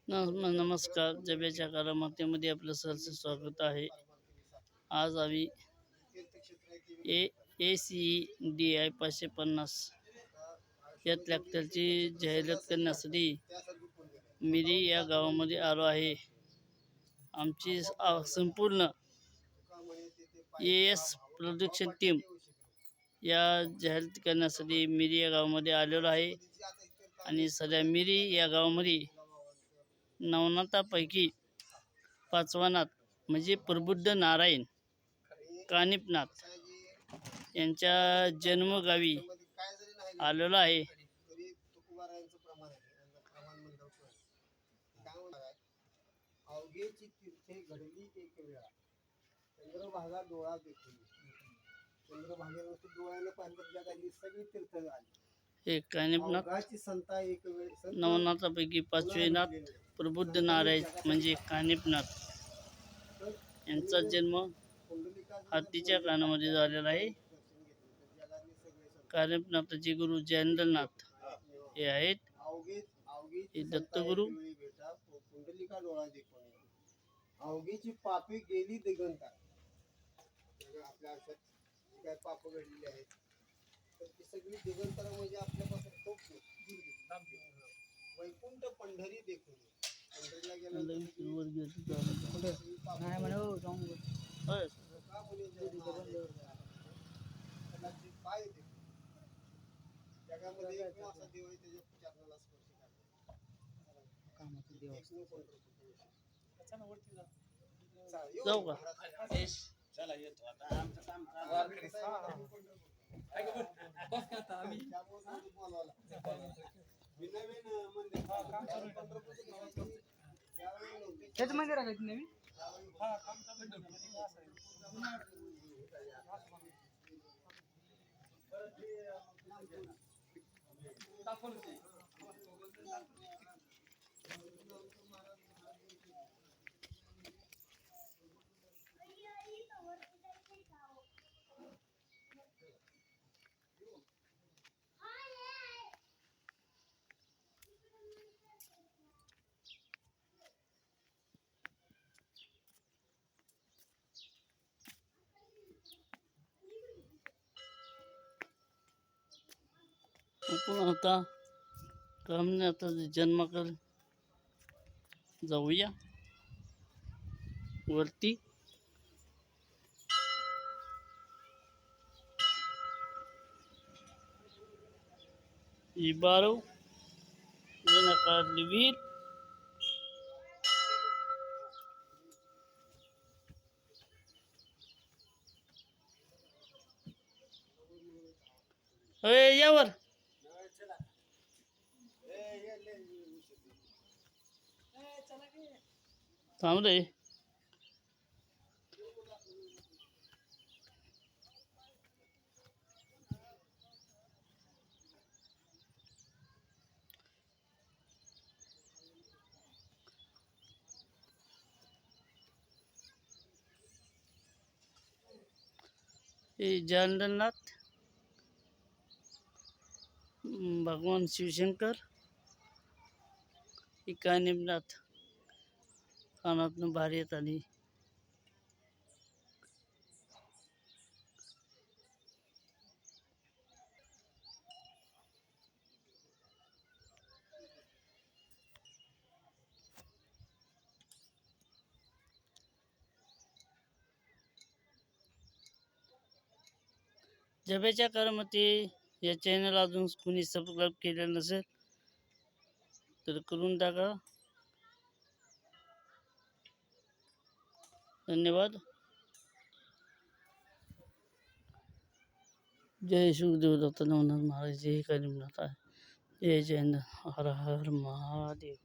नमस्कार. जब्याच्या कारामातीमध्ये आपलं सहर्ष स्वागत आहे. आज आम्ही ACDI 550 या ट्रॅक्टरची जाहिरात करण्यासाठी मिरी या गावामध्ये आलो आहे. आमची संपूर्ण AS प्रोडक्शन टीम या जाहिरात करण्यासाठी मिरी या गावामध्ये आलेलो आहे. आणि सध्या मिरी या गावामध्ये नवनाथापैकी पाचवा नाथ म्हणजे प्रबुद्ध नारायण कानिफनाथ यांच्या जन्मगावी आलेलो आहे. अवघेची तीर्थे घडली एक वेळा, चंद्रभागा डोळा देखील. चंद्रभागेवरती डोळ्यानं पाहिलं जगातली सगळी तीर्थ आली. एक कानिफनाथ संता एक वेळ नवनाथापैकी पाचवे नाथ प्रबुद्ध नारायण म्हणजे कानिफनाथ यांचा जन्म हत्तीच्या कानामध्ये झालेला आहे. कानिफनाथाचे गुरु जयेंद्रनाथ हे आहेत. हे दत्तगुरु. कुंडलिका डोळा देखून अवघेची पापी गेली दिगंता. आपल्या आयुष्यात काय पाप घडलेली आहेत तर ती सगळी दिगंतरा म्हणजे आपल्यापासून खूप वैकुंठ पंढरी देखून. पंढरीला गेला पाय जगामध्ये एक असा देव आहे त्याच्या चरणाला स्पर्श जाऊ का? चला येतो आता आमचं काम त्याच मंदिर आहे नवीन. आपण आता कामनाथाच्या जन्माकडे जाऊया वरती. इबारो जनकाली वीर यावर थांब रे. जयेंद्रनाथ भगवान शिवशंकर कानिफनाथ कानातनं भारी येत आली. जब्याच्या कारामध्ये या चॅनल अजून कोणी सबस्क्राईब केलेलं नसेल तर करून टाका. धन्यवाद. जय सुखदेव दत्त नवनाथ महाराज. जय कानिफनाथ. जय जयेंद्र. हर हर महादेव.